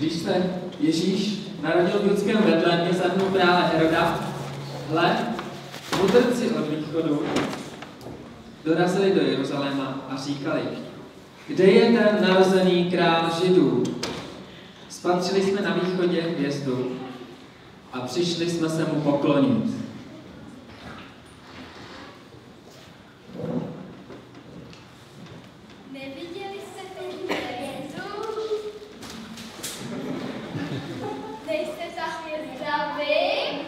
Když se Ježíš narodil v judském Betlémě, zahnul právě Heroda, hle, mudrci od východu dorazili do Jeruzaléma a říkali, kde je ten narozený král Židů? Spatřili jsme na východě hvězdu a přišli jsme se mu poklonit. Neviděli jste tu hvězdu? Nejste ta hvězda vy?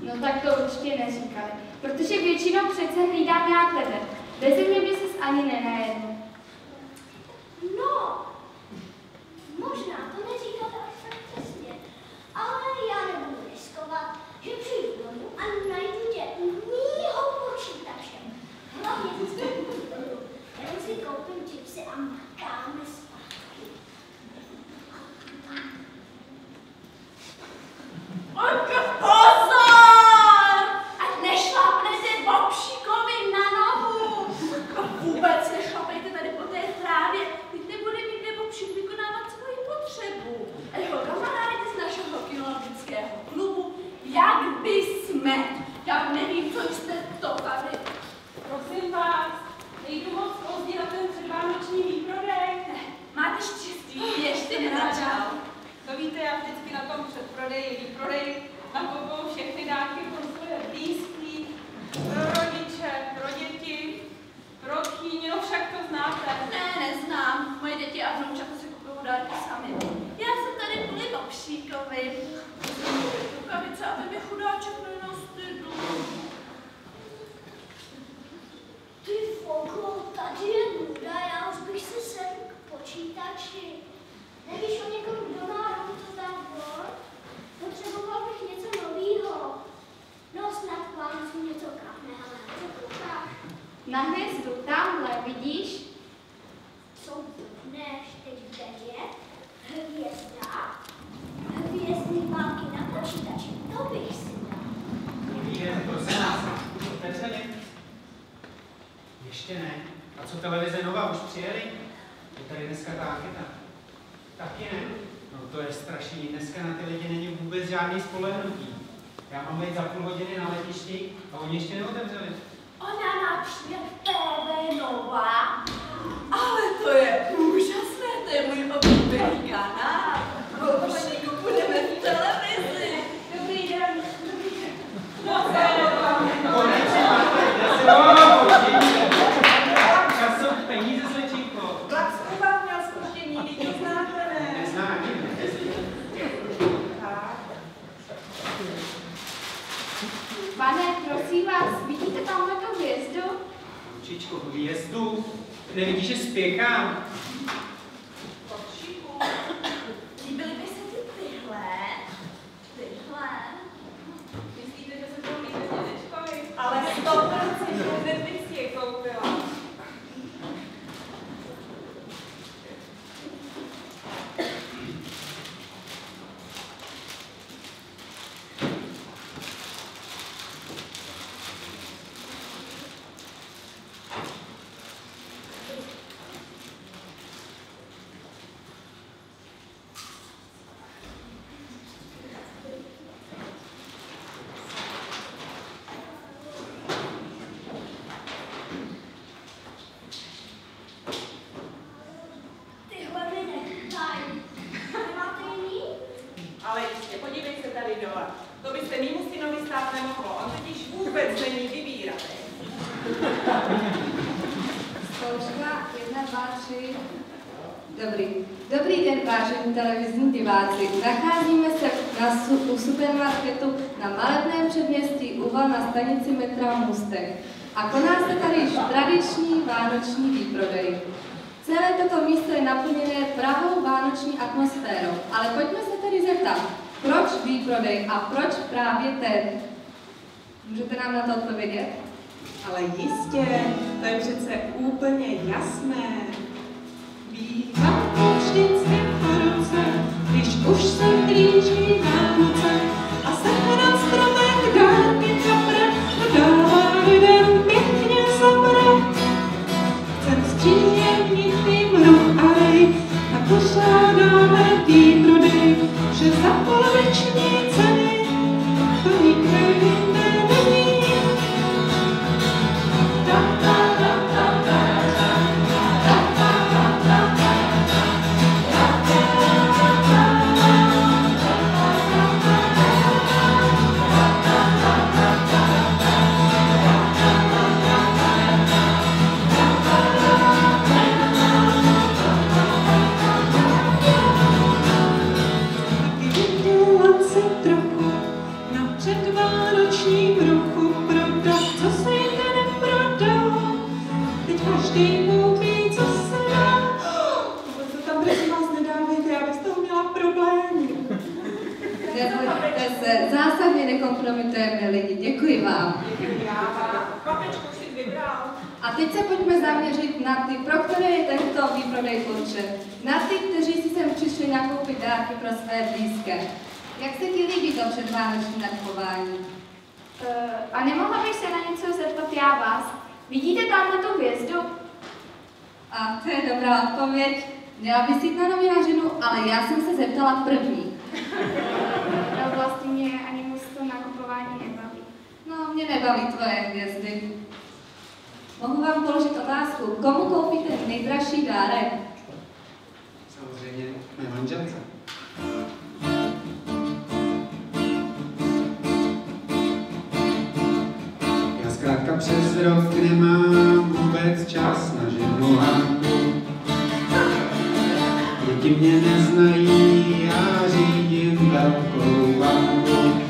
No tak to určitě neříkali, protože většinou přece hlídám já tebe. Beze mě by ses ani nenajedl. No, možná to neříkáte až tak přesně, ale já nebudu riskovat, že přijdu domů a najdu tě u mýho počítače. Hlavně jenom si koupím čipsy a makáme zpátky. Pozor! Ať nešlápnete bobšíkovi na nohu! A vůbec nešlapejte tady po té trávě, teď nebude mít bobšík vykonávat svoji potřebu. A jeho kamarádi z našeho kinologického klubu, jak by jsme. Já nevím, co jste to tady. Prosím vás, nejdu moc pozdě na ten předvánoční výprodej. Ne, máte štěstí, ještě nezačal. To víte, já vždycky na tom předprodeji, výprodeji nakoupou všechny dárky pro svoje blízký, pro rodiče, pro děti, pro tchýni, no však to znáte. Ne, neznám. Moje děti a vnoučata si kupují dárky sami. Já jsem tady kvůli bobšíkovi. Rukavice, aby mi chudáček nenastydl. Ty foko, tady je nuda, já už bych se sedl k počítači. Nevíš o někom, kdo má rok to závod? Potřeboval bych něco novýho. No snad k Vánocům něco kapne, ale na co koukáš? Na hvězdu, tamhle, vidíš? Co blbneš, teď kde je? Hvězda? Hvězdný války na počítači, to bych si dal. Dobrý den, prosím nás, už otevřeli? Ještě ne. A co televize Nova, už přijeli? Je tady dneska ta anketa. Taky ne. No to je strašný. Dneska na ty lidi není vůbec žádný spolehnutí. Já mám být za půl hodiny na letišti a oni ještě neotevřeli. Ona například TV Nova. Ale to je úžasné, to je můj oblíbený kanál. Bobšíku, budeme v televizi. Dobrý den. Dobrý den. No, Konečně, čas jsou peníze, slečinko. Placku vám měl zkuštění, teď to znáte, ne? Neznám. Pane, prosím vás, vidíte tamhle tu hvězdu? Ručičko, hvězdu. Nevidíš, že spěchám? Bobšíku, líbily by se ti tyhle? Tyhle? Myslíte, že se to líbí dědečkovi? Ale 100% hned bych si je koupila. Tyhle mi nechají. Nemáte jiný? Ale jistě, podívej se tady dole. To by se mýmu synovi stát nemohlo, on totiž vůbec není vybíravý. Zkouška 1, 2, 3. Dobrý den, vážení televizní diváci. Nacházíme se u supermarketu na malebném předměstí Uval na stanici metra Můstek. A koná se tady již tradiční vánoční výprodej. Celé toto místo je naplněné pravou vánoční atmosférou. Ale pojďme se tedy zeptat, proč výprodej a proč právě ten? Můžete nám na to odpovědět? Ale jistě, to je přece úplně jasné. Bývá to vždycky po roce, když už se blíží Vánoce a se na stromech dárky kapre a dává lidem pěkně zabrat. Chcem zpříjemnit jim ruch a rej, tak pořádáme výprodej, že za poloviční ceny to nikde jinde není. Zásadně nekompromitujeme lidi. Děkuji vám. Papečku si vybral. A teď se pojďme zaměřit na ty, pro které je tento výprodej určen. Na ty, kteří si sem přišli nakoupit dárky pro své blízké. Jak se ti líbí to předvánoční nakupování? A nemohla bych se na něco zeptat já vás? Vidíte tamhle tu hvězdu? A to je dobrá odpověď. Měla bys jít na novinařinu, ale já jsem se zeptala první. No, vlastně mě ani moc to nakupování nebaví. No, mě nebaví tvoje hvězdy. Mohu vám položit otázku, komu koupíte nejdražší dárek? Samozřejmě mé manželce. Já zkrátka přes rok nemám vůbec čas na ženu Hanku. Děti mě neznají, já řídím velkou banku.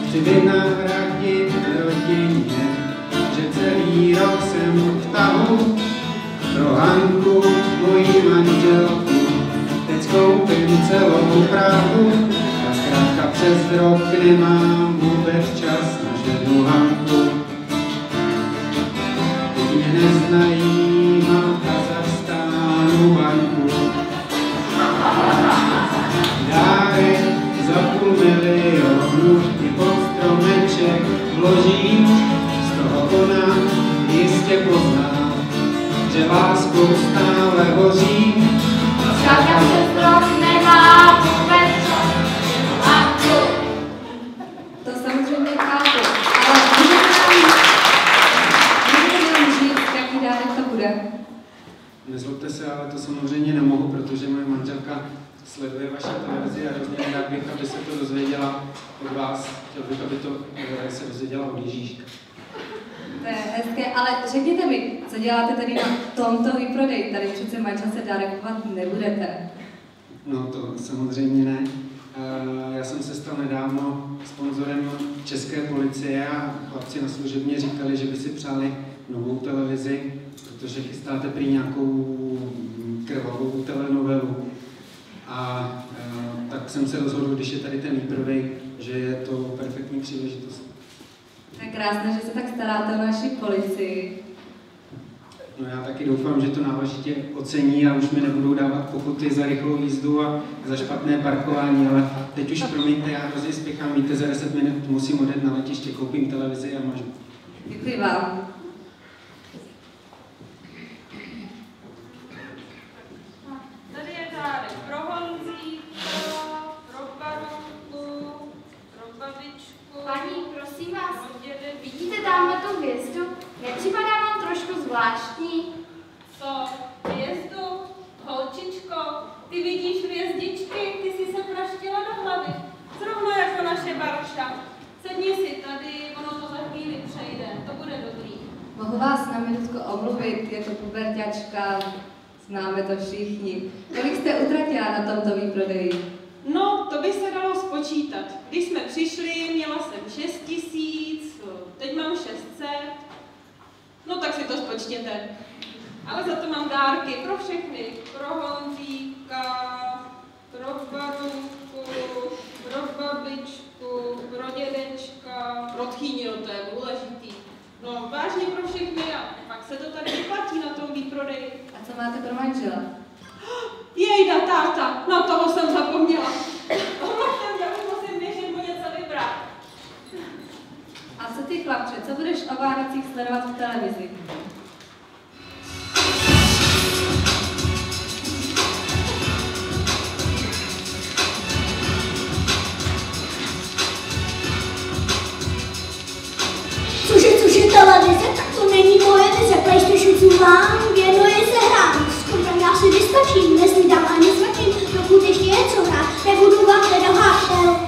Chci vynahradit rodině, že celý rok jsem v tahu. Pro Hanku, mojí manželku, teď koupím celou Prahu. Já zkrátka přes rok nemám vůbec čas na ženu Hanku. Děti mě neznají, mám v Kazachstánu banku. Dárek za 500 000 i pod stromeček vložím, z toho ona jistě pozná, že láskou stále hořím. Zkrátka přes rok nemá vůbec čas na Hanku. To samozřejmě chápu, ale můžete nám říct, jaký dárek to bude? Nezlobte se, ale to samozřejmě nemohu, protože moje manželka sleduje vaši televizi a hrozně rád bych, aby se to dozvěděla od vás. Chtěl bych, aby to se dozvěděla od Ježíška. To je hezké, ale řekněte mi, co děláte tady na tomto výprodeji? Tady přece manželce dárkovat nebudete. No to samozřejmě ne. Já jsem se stal nedávno sponzorem České policie a chlapci na služebně říkali, že by si přáli novou televizi, protože chystáte prý nějakou krvavou telenovelu. A tak jsem se rozhodl, když je tady ten výprodej, že je to perfektní příležitost. To je krásné, že se tak staráte o naši policii. No já taky doufám, že to náležitě ocení a už mi nebudou dávat pokuty za rychlou jízdu a za špatné parkování, ale teď už promiňte, já hrozně spěchám, víte, za 10 minut musím odjet na letiště, koupím televizi a mažu. Děkuji vám. Tady je dárek pro Honzíka, pro Baronku, pro babičku. Paní, prosím vás, pro dědečku. vidíte tamhle tu hvězdu? Nepřipadá vám trošku zvláštní? Co? Hvězdu? Holčičko, ty vidíš hvězdičky? Ty jsi se praštila do hlavy. Zrovna jako naše Barša. Sedni si tady, ono to za chvíli přejde. To bude dobrý. Mohu vás na minutku omluvit, je to puberťačka, známe to všichni. Kolik jste utratila na tomto výprodeji? No, to by se dalo spočítat. Když jsme přišli, měla jsem 6 000, teď mám 600. No tak si to spočtěte. Ale za to mám dárky pro všechny. Pro Honzíka, pro Baronku, pro babičku, pro dědečka. No, vážně pro všechny a pak se to tady vyplatí na tom výprodeji. A co máte pro manžela? Jejda, táta, na toho jsem zapomněla. Musím běžet mu něco vybrat. A co ty, chlapče, co budeš o Vánocích sledovat v televizi? Cože televize, tak to není moje vize. PlayStation si mám, věnuje se hrám. S kompem já si vystačím, neslídám ani svatím. Dokud ještě je co hrát, nebudu vám nedohášel.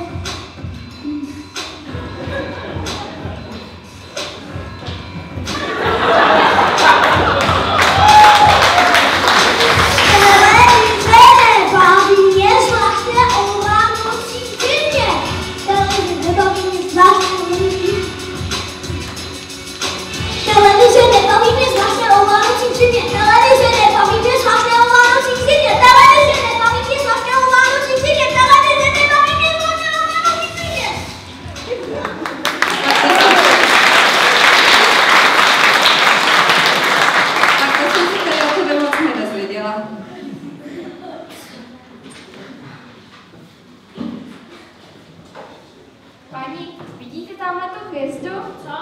Paní, vidíte tamhle tu hvězdu? Co?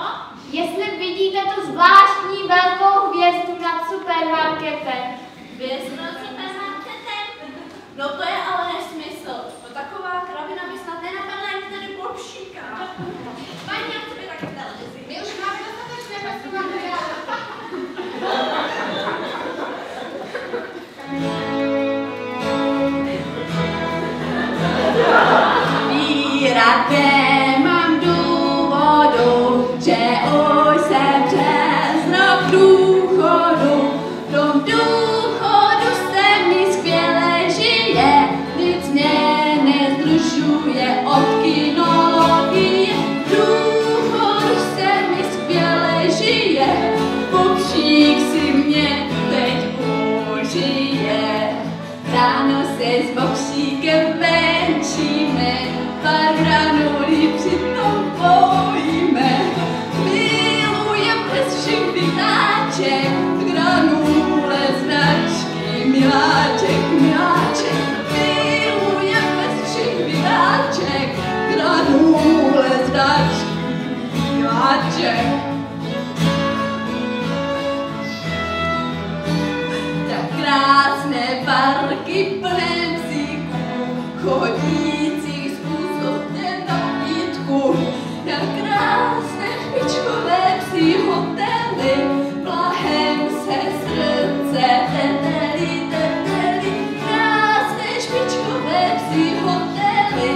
Jestli vidíte tu zvláštní velkou hvězdu nad supermarketem. Hvězdu nad supermarketem? No to je ale nesmysl. No taková kravina by snad nenapadla ani tady Bobšíka. Paní, já chci být taky v televizi. My už máme dostatečné hvězdu materiálu. Nemám důvodu, že už jsem přes rok důchodu. V tom důchodu se mi skvěle žije, nic mě nezdržuje od kinologie. V důchodu se mi skvěle žije, Bobšík si mě teď užije. Ráno se s Bobšíkem venčíme, pár granulí přitom pojíme. Milujem bez všech vytáček, granule značky miláček, miláček. Milujem bez všech vytáček, granule značky miláček. Tak krásné parky plné psíků, chodících způsobně na pítku. Jak krásné špičkové psí hotely, plahem se srdce teteli, teteli. Krásné špičkové psí hotely,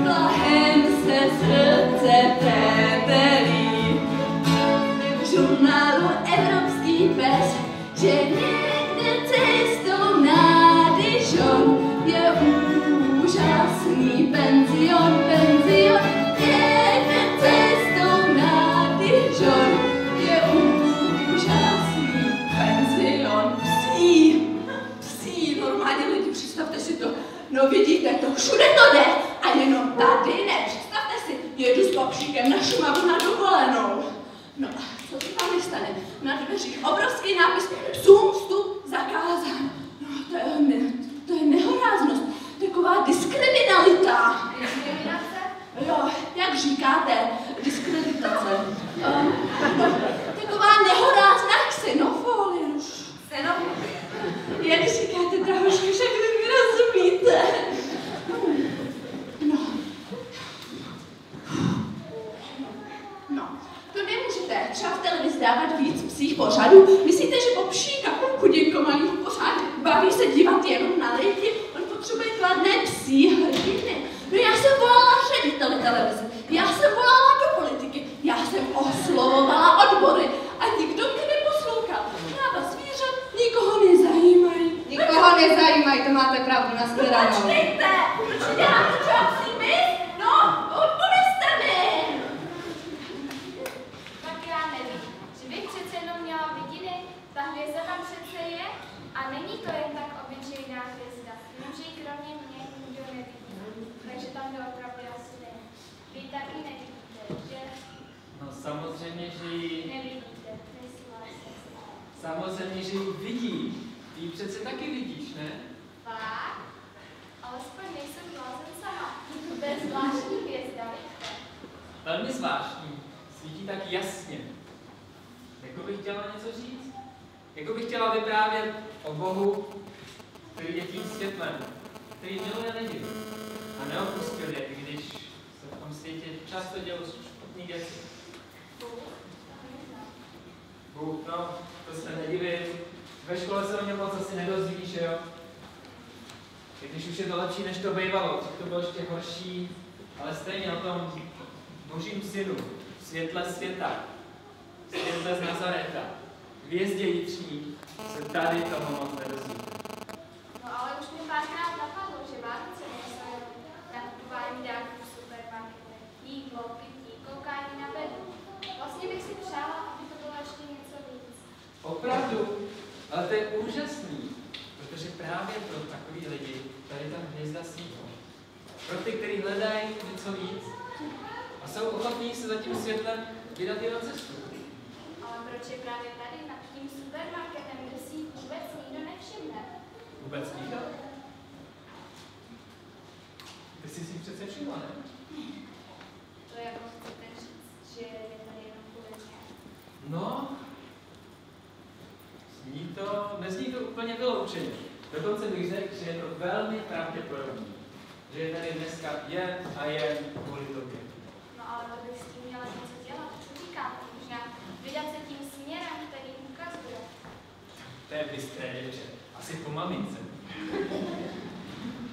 plahem se srdce teteli. V žurnálu Evropský pes, že někde cestou na Dijon je úžasný penzion, penzion. Někde cestou na Dijon je úžasný penzion. Psí, normálně lidi, představte si to. No vidíte to, všude to jde a jenom tady ne. Představte si, jedu s Bobšíkem na Šumavu na dovolenou. No a co se tam nestane? Na dveřích obrovský nápis Sum, vstup, zakázán. No to je nehoráznost, taková diskriminalita. Diskriminace? Jo, jak říkáte, diskreditace. Taková nehorázná xenofolie. Xenofobie. Jak říkáte, drahošky, však vy mi rozumíte. No, to nemůžete třeba v televizi dávat víc psích pořadů. Myslíte, že Bobšíka, chudinko malý pořád, baví se dívat jenom na lidi? On potřebuje kladné psí hrdiny. No já jsem volala řediteli televize, já jsem volala do politiky, já jsem oslovovala odbory a nikdo mě neposlouchal. Práva zvířat nikoho nezajímají. Nikoho nezajímají, to máte pravdu, nashledanou. Počkejte, proč děláte třeba psí mis? No, odpovězte mi. Tak já nevím, že bych přece jenom měla vidiny, ta hvězda tam přece je a není to jen tak obyčejná hvězda, jenomže ji kromě mě nikdo nevidí, takže tam doopravdy asi není. Vy taky nevidíte, že? No samozřejmě, že ji... Nevidíte, nesouhlasím. Samozřejmě, že ji vidíš. Ty ji přece taky vidíš, ne? Fakt? Alespoň nejsem blázen sama. To je zvláštní hvězda, víte? Velmi zvláštní. Svítí tak jasně. Jako bych chtěla něco říct. Jako bych chtěla vyprávět o Bohu, který je tím světlem, který miluje lidi a neopustil je, i když se v tom světě často dělou špatný věci. Bůh, no, to se nedivím. Ve škole se o něm moc asi nedozvíš, že jo? I když už je to lepší, než to bývalo, to bylo ještě horší, ale stejně o tom Božím synu, světle světa, světle z Nazareta, hvězdě jitřní, se tady toho moc nedozví. No ale už mě párkrát napadlo, že Vánoce nejsou na kupování dárků v supermarketech, jídlo, pití, koukání na webu. Vlastně bych si přála, aby to bylo ještě něco víc. Opravdu, ale to je úžasný, protože právě pro takový lidi tady ta hvězda svítí. Pro ty, kteří hledají něco víc a jsou ochotní se za tím světlem vydat i na cestu. Ale proč je právě tady nad tím supermarketem, kde si ji vůbec nikdo nevšimne? Vůbec nikdo? Ty jsi si přece všimla, ne? To je jako chcete říct, že je tady jenom kvůli mě. No, nezní to úplně vyloučeně. Dokonce bych řekl, že je to velmi pravděpodobné, že je tady dneska jen a jen kvůli tobě. No ale to bych s tím měla něco dělat. Co říkáte? Možná vydat se tím směrem, který ukazuje. To je bystré děvče. Asi po mamince.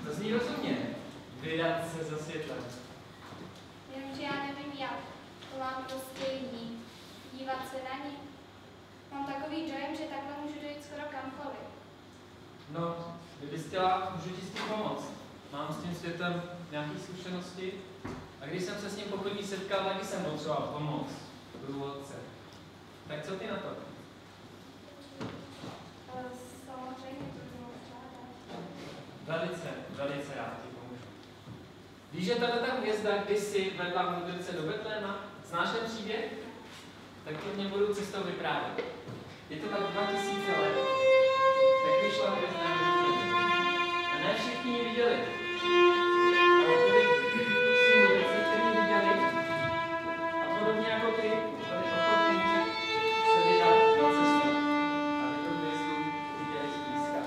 To zní rozumně. Vydat se za světlem. Jenomže já nevím jak. To mám prostě jít. Dívat se na ní. Mám takový dojem, že takhle můžu dojít skoro kamkoliv. No, kdybys chtěla, můžu ti s tím pomoct. Mám s tím světem nějaké zkušenosti a když jsem se s ním poprvé setkal, taky jsem potřeboval pomoc průvodce. Tak co ty na to? Samozřejmě to bylo zvládat. Velice rád ti pomůžu. Víš, že tato hvězda kdysi vedla mudrce do Betléma? Znáš ten příběh? Tak to mě budu cestou vyprávět. Je to tak 2000 let. Tak vyšla hvězda do Betléma. A ne všichni ji viděli. Ale byli si mudrci, kteří ji viděli. A podobně jako ty, byli ochotní se vydat na cestu. Aby tu hvězdu viděli zblízka.